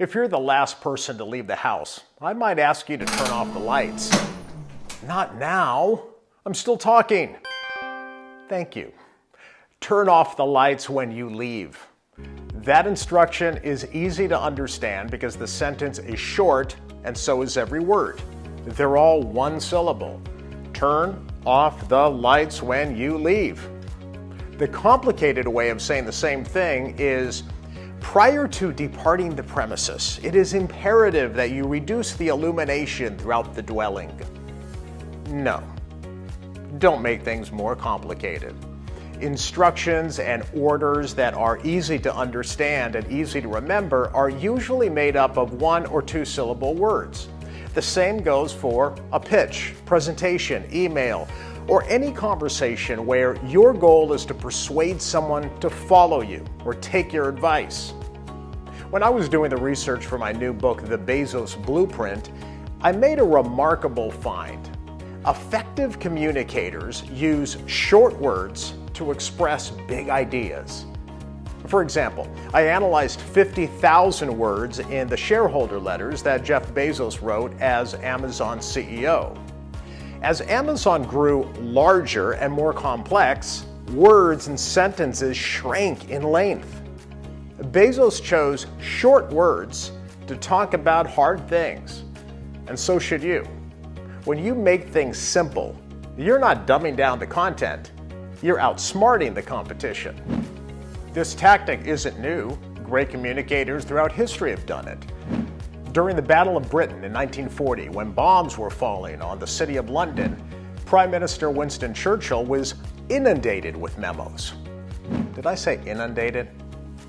If you're the last person to leave the house, I might ask you to turn off the lights. Not now. I'm still talking. Thank you. Turn off the lights when you leave. That instruction is easy to understand because the sentence is short and so is every word. They're all one syllable. Turn off the lights when you leave. The complicated way of saying the same thing is, prior to departing the premises, it is imperative that you reduce the illumination throughout the dwelling. No, don't make things more complicated. Instructions and orders that are easy to understand and easy to remember are usually made up of 1 or 2 syllable words. The same goes for a pitch, presentation, email, or any conversation where your goal is to persuade someone to follow you or take your advice. When I was doing the research for my new book, The Bezos Blueprint, I made a remarkable find. Effective communicators use short words to express big ideas. For example, I analyzed 50,000 words in the shareholder letters that Jeff Bezos wrote as Amazon's CEO. As Amazon grew larger and more complex, words and sentences shrank in length. Bezos chose short words to talk about hard things, and so should you. When you make things simple, you're not dumbing down the content, you're outsmarting the competition. This tactic isn't new. Great communicators throughout history have done it. During the Battle of Britain in 1940, when bombs were falling on the city of London, Prime Minister Winston Churchill was inundated with memos. Did I say inundated?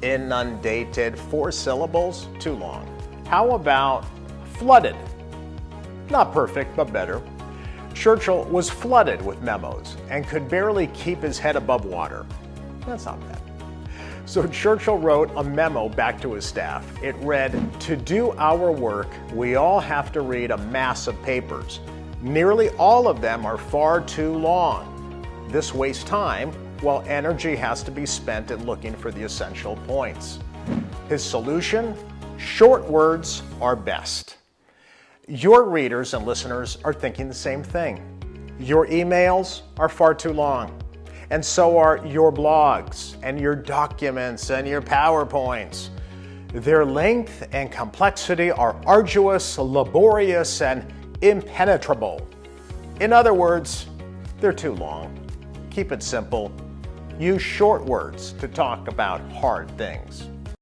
Inundated, 4 syllables, too long. How about flooded? Not perfect, but better. Churchill was flooded with memos and could barely keep his head above water. That's not bad. So Churchill wrote a memo back to his staff. It read, "To do our work, we all have to read a mass of papers. Nearly all of them are far too long. This wastes time, while energy has to be spent in looking for the essential points." His solution? Short words are best. Your readers and listeners are thinking the same thing. Your emails are far too long. And so are your blogs and your documents and your PowerPoints. Their length and complexity are arduous, laborious, and impenetrable. In other words, they're too long. Keep it simple. Use short words to talk about hard things.